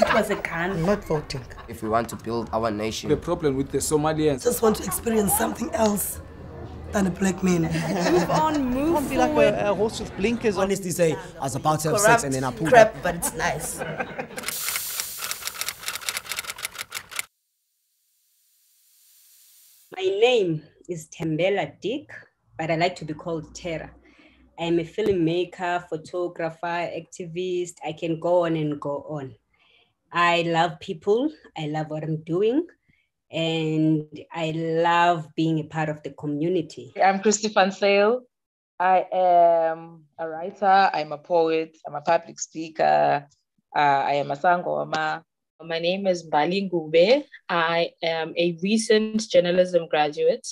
That was a gun. I'm not voting. If we want to build our nation. The problem with the Somalians. Just want to experience something else than a black man. Move on, move Can't be like a horse with blinkers on. Honestly say, I was about to have Corrupt sex and then I pulled crap, up. but it's nice. My name is Tembela Dick, but I like to be called Tara. I'm a filmmaker, photographer, activist. I can go on and go on. I love people. I love what I'm doing. And I love being a part of the community. I'm Christy Van Sale. I am a writer. I'm a poet. I'm a public speaker. I am a sangoma. My name is Mbali Ngube. I am a recent journalism graduate,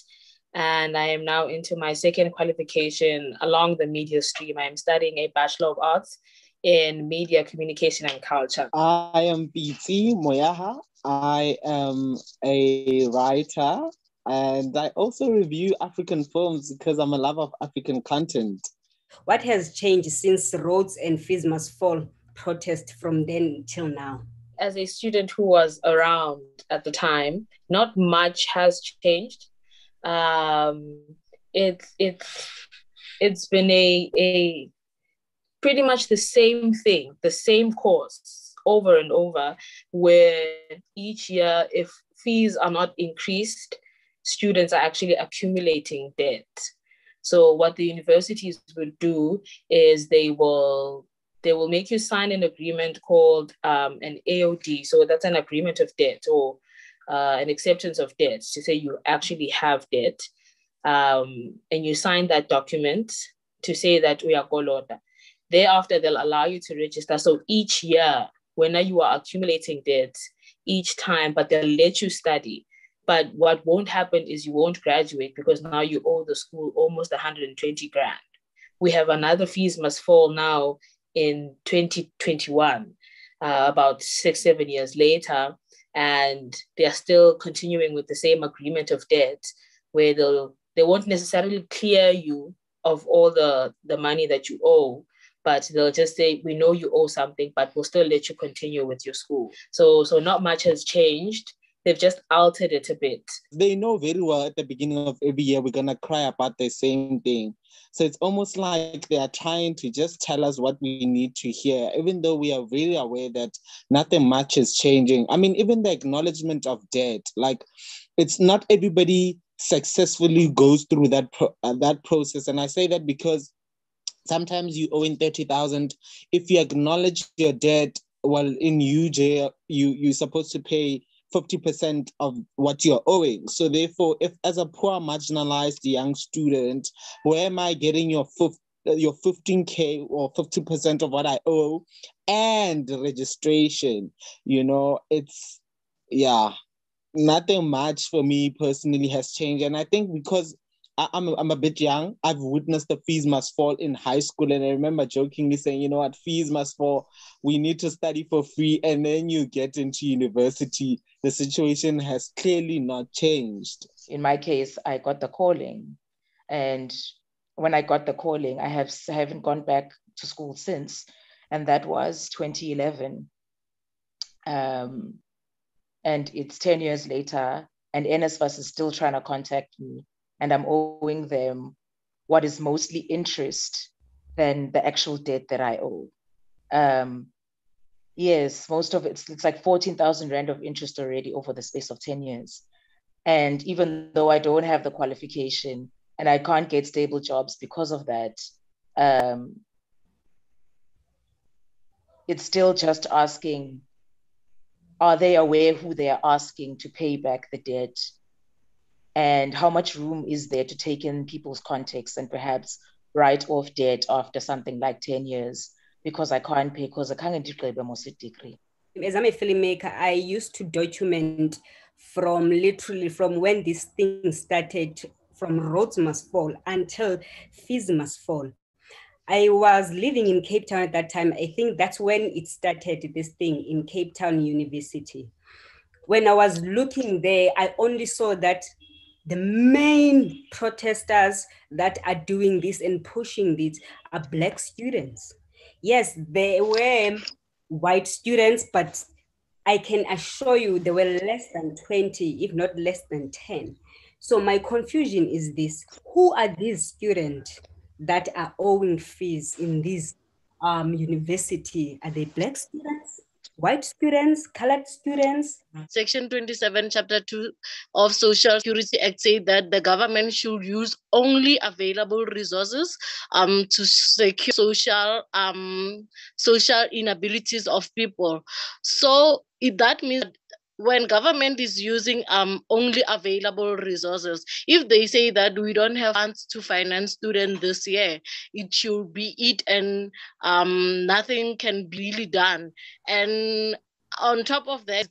and I am now into my second qualification along the media stream. I am studying a Bachelor of Arts in Media, Communication and Culture. I am BT Moyaha. I am a writer, and I also review African films because I'm a lover of African content. What has changed since Rhodes and Fees Must Fall protest from then till now? As a student who was around at the time, not much has changed. It's been a pretty much the same thing, the same course over and over, where each year, if fees are not increased, students are actually accumulating debt. So what the universities will do is they will make you sign an agreement called an AOD. So that's an agreement of debt, or an acceptance of debt, to say you actually have debt. And you sign that document to say that we are golota. Thereafter, they'll allow you to register. So each year, when you are accumulating debt, each time, but they'll let you study. But what won't happen is you won't graduate, because now you owe the school almost 120 grand. We have another Fees Must Fall now in 2021, about 6-7 years later, and they're still continuing with the same agreement of debt, where they won't necessarily clear you of all the money that you owe, but they'll just say, we know you owe something, but we'll still let you continue with your school. So not much has changed. They've just altered it a bit. They know very well at the beginning of every year we're going to cry about the same thing. So it's almost like they are trying to just tell us what we need to hear, even though we are very aware that nothing much is changing. I mean, even the acknowledgement of debt, like, it's not everybody successfully goes through that process. And I say that because sometimes you owe in 30,000. If you acknowledge your debt, well, in UJ, you're supposed to pay 50% of what you're owing. So therefore, if as a poor marginalized young student, where am I getting your 15K or 50% of what I owe and registration? It's, nothing much for me personally has changed. And I think because I'm a bit young, I've witnessed the Fees Must Fall in high school. And I remember jokingly saying, you know what, fees must fall. We need to study for free. And then you get into university. The situation has clearly not changed. In my case, I got the calling. And when I got the calling, I haven't gone back to school since. And that was 2011. And it's 10 years later. And NSFAS is still trying to contact me. And I'm owing them what is mostly interest than the actual debt that I owe. Yes, most of it's like 14,000 Rand of interest already over the space of 10 years. And even though I don't have the qualification and I can't get stable jobs because of that, it's still just asking, are they aware who they are asking to pay back the debt? And how much room is there to take in people's context and perhaps write off debt after something like 10 years because I can't pay because I can't get a degree. As I'm a filmmaker, I used to document from when this thing started, from Rhodes Must Fall until Fees Must Fall. I was living in Cape Town at that time. I think that's when it started, this thing in Cape Town University. When I was looking there, I only saw that the main protesters that are doing this and pushing this are Black students. Yes, they were white students, but I can assure you there were less than 20, if not less than 10. So my confusion is this: who are these students that are owing fees in this university? Are they Black students, white students, colored students? Section 27, Chapter 2 of Social Security Act say that the government should use only available resources to secure social inabilities of people. So that means that when government is using only available resources, if they say that we don't have funds to finance students this year, it should be it, and nothing can be really done. And on top of that,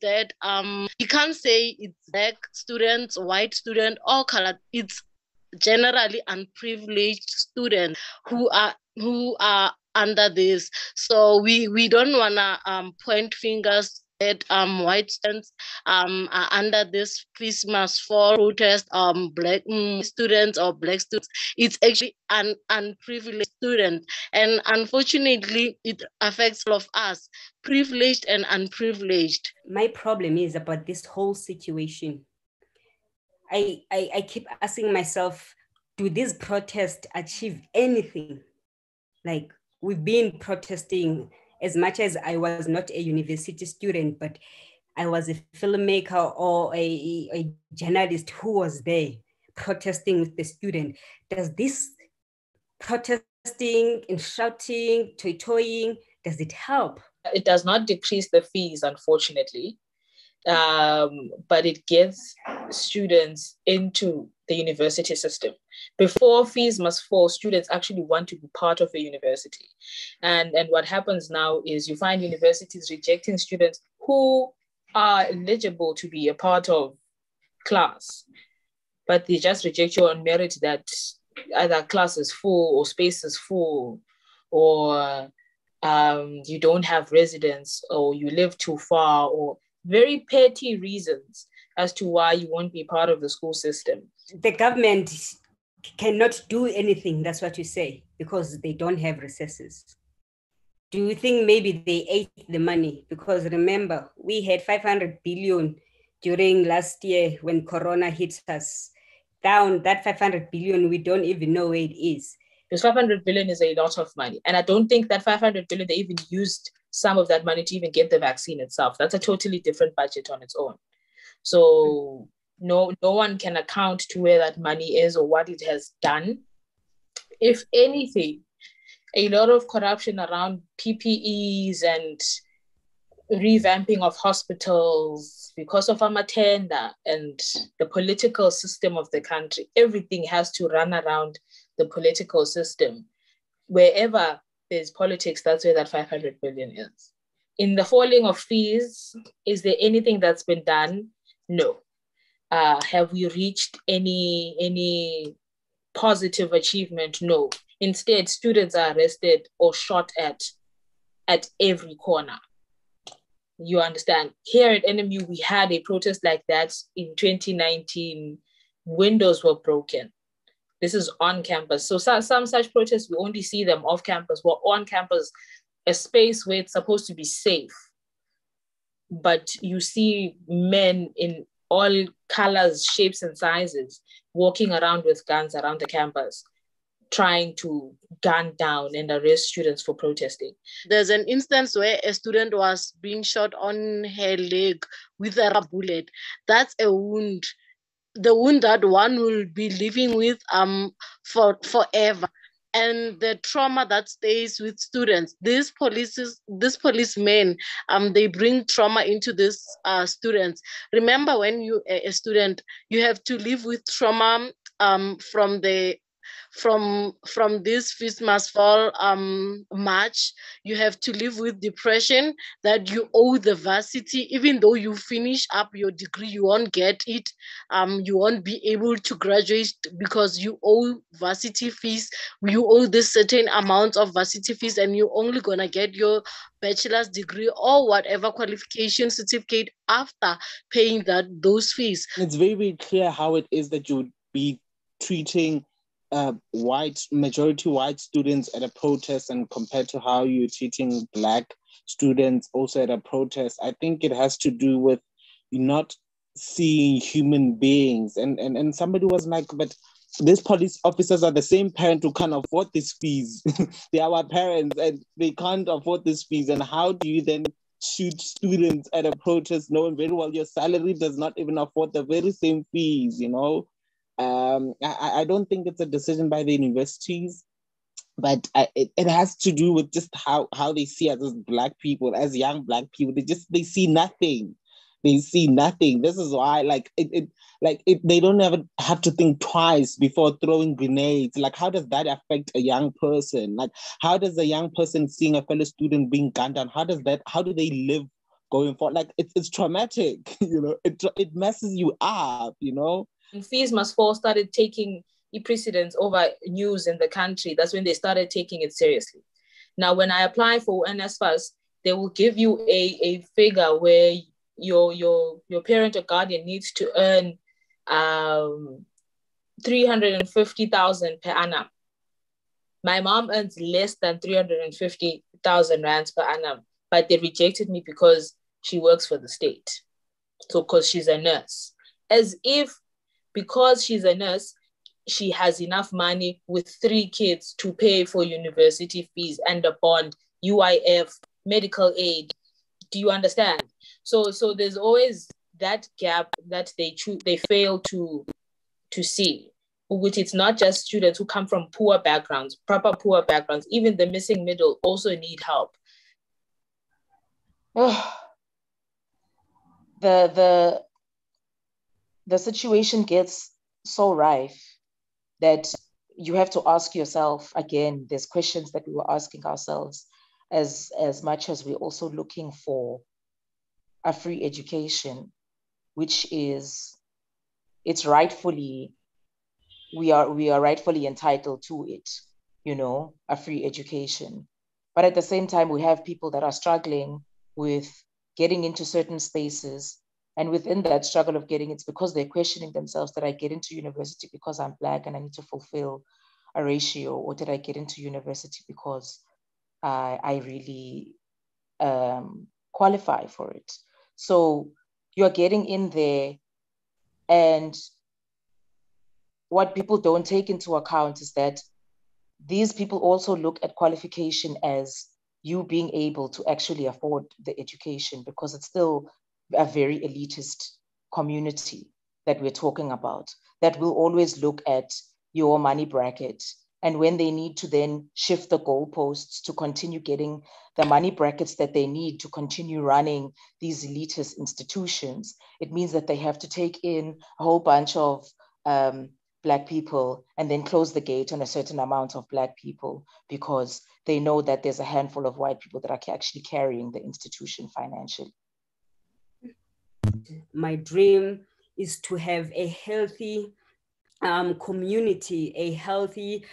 you can't say it's Black students, white student, or colored. It's generally unprivileged students who are under this. So we don't wanna point fingers at white students are under this fees must fall protest, Black students or Black students. It's actually an unprivileged student, and unfortunately it affects all of us, privileged and unprivileged. My problem is about this whole situation. I keep asking myself, do these protests achieve anything? Like, we've been protesting. As much as I was not a university student, but I was a filmmaker or a journalist who was there protesting with the student. Does this protesting and shouting, toy-toying, does it help? It does not decrease the fees, unfortunately, but it gets students into the university system. Before fees must fall, students actually want to be part of a university. And what happens now is you find universities rejecting students who are eligible to be a part of class, but they just reject you on merit that either class is full or space is full, or you don't have residence, or you live too far, or very petty reasons as to why you won't be part of the school system. The government cannot do anything, that's what you say, because they don't have resources. Do you think maybe they ate the money? Because remember, we had 500 billion during last year when Corona hit us. Down that 500 billion, we don't even know where it is. Because 500 billion is a lot of money. And I don't think that 500 billion, they even used some of that money to even get the vaccine itself. That's a totally different budget on its own. So no one can account to where that money is or what it has done. If anything, a lot of corruption around PPEs and revamping of hospitals because of Amatenda and the political system of the country. Everything has to run around the political system. Wherever there's politics, that's where that 500 billion is. In the falling of fees, is there anything that's been done? No. Have we reached any positive achievement? No. Instead, students are arrested or shot at every corner. You understand? Here at NMU, we had a protest like that in 2019. Windows were broken. This is on campus. So some such protests, we only see them off campus. We're on campus, a space where it's supposed to be safe. But you see men in all colors, shapes, and sizes walking around with guns around the campus, trying to gun down and arrest students for protesting. There's an instance where a student was being shot on her leg with a bullet. That's a wound. The wound that one will be living with for forever. And the trauma that stays with students. These policemen, they bring trauma into these students. Remember, when you are a student, you have to live with trauma from this Fees Must Fall march. You have to live with depression that you owe the varsity. Even though you finish up your degree, you won't get it. You won't be able to graduate because you owe varsity fees. You owe this certain amount of varsity fees, and you're only gonna get your bachelor's degree or whatever qualification certificate after paying those fees. It's very, very clear how it is that you would be treating majority white students at a protest and compared to how you're treating Black students also at a protest. I think it has to do with not seeing human beings. And somebody was like, but these police officers are the same parent who can't afford these fees. They are our parents and they can't afford these fees. And how do you then shoot students at a protest knowing very well your salary does not even afford the very same fees, you know? I don't think it's a decision by the universities, but it has to do with just how they see us as Black people, as young Black people. They see nothing. They see nothing. This is why, they don't ever have to think twice before throwing grenades. Like, how does that affect a young person? Like, how does a young person seeing a fellow student being gunned down? How do they live going forward? Like, it's traumatic, you know. It messes you up, you know. And Fees Must Fall started taking precedence over news in the country. That's when they started taking it seriously. Now, when I apply for NSFAS, they will give you a figure where your parent or guardian needs to earn 350,000 per annum. My mom earns less than 350,000 rands per annum, but they rejected me because she works for the state. So, because she's a nurse. As if because she's a nurse, she has enough money with 3 kids to pay for university fees and a bond, UIF, medical aid. Do you understand? So there's always that gap that they fail to see, which it's not just students who come from poor backgrounds, proper poor backgrounds. Even the missing middle also need help. The situation gets so rife that you have to ask yourself again. There's questions that we were asking ourselves as much as we're also looking for a free education, which is we are rightfully entitled to it, you know, a free education. But at the same time, we have people that are struggling with getting into certain spaces. And within that struggle of getting, it's because they're questioning themselves: did I get into university because I'm Black and I need to fulfill a ratio? Or did I get into university because I really qualify for it? So you're getting in there, and what people don't take into account is that these people also look at qualification as you being able to actually afford the education, because it's still a very elitist community that we're talking about, that will always look at your money bracket. And when they need to then shift the goalposts to continue getting the money brackets that they need to continue running these elitist institutions, it means that they have to take in a whole bunch of Black people and then close the gate on a certain amount of Black people, because they know that there's a handful of white people that are actually carrying the institution financially. My dream is to have a healthy community, a healthy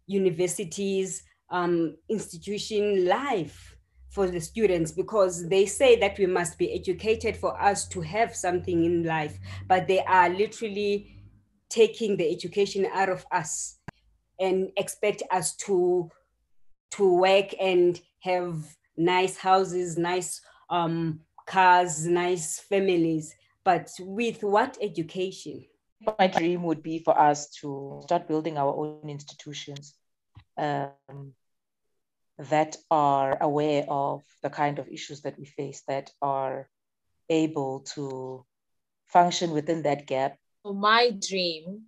universities, institution life for the students, because they say that we must be educated for us to have something in life, but they are literally taking the education out of us and expect us to work and have nice houses, nice cars, nice families. But with what education? My dream would be for us to start building our own institutions that are aware of the kind of issues that we face, that are able to function within that gap. My dream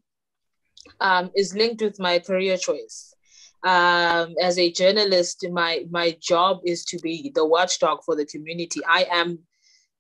is linked with my career choice. As a journalist, my job is to be the watchdog for the community. I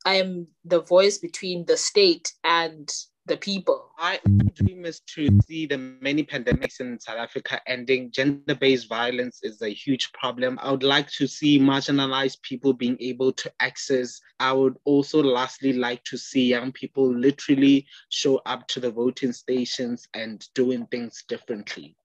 am the voice between the state and the people. My dream is to see the many pandemics in South Africa ending. Gender-based violence is a huge problem. I would like to see marginalized people being able to access. I would also lastly like to see young people literally show up to the voting stations and doing things differently.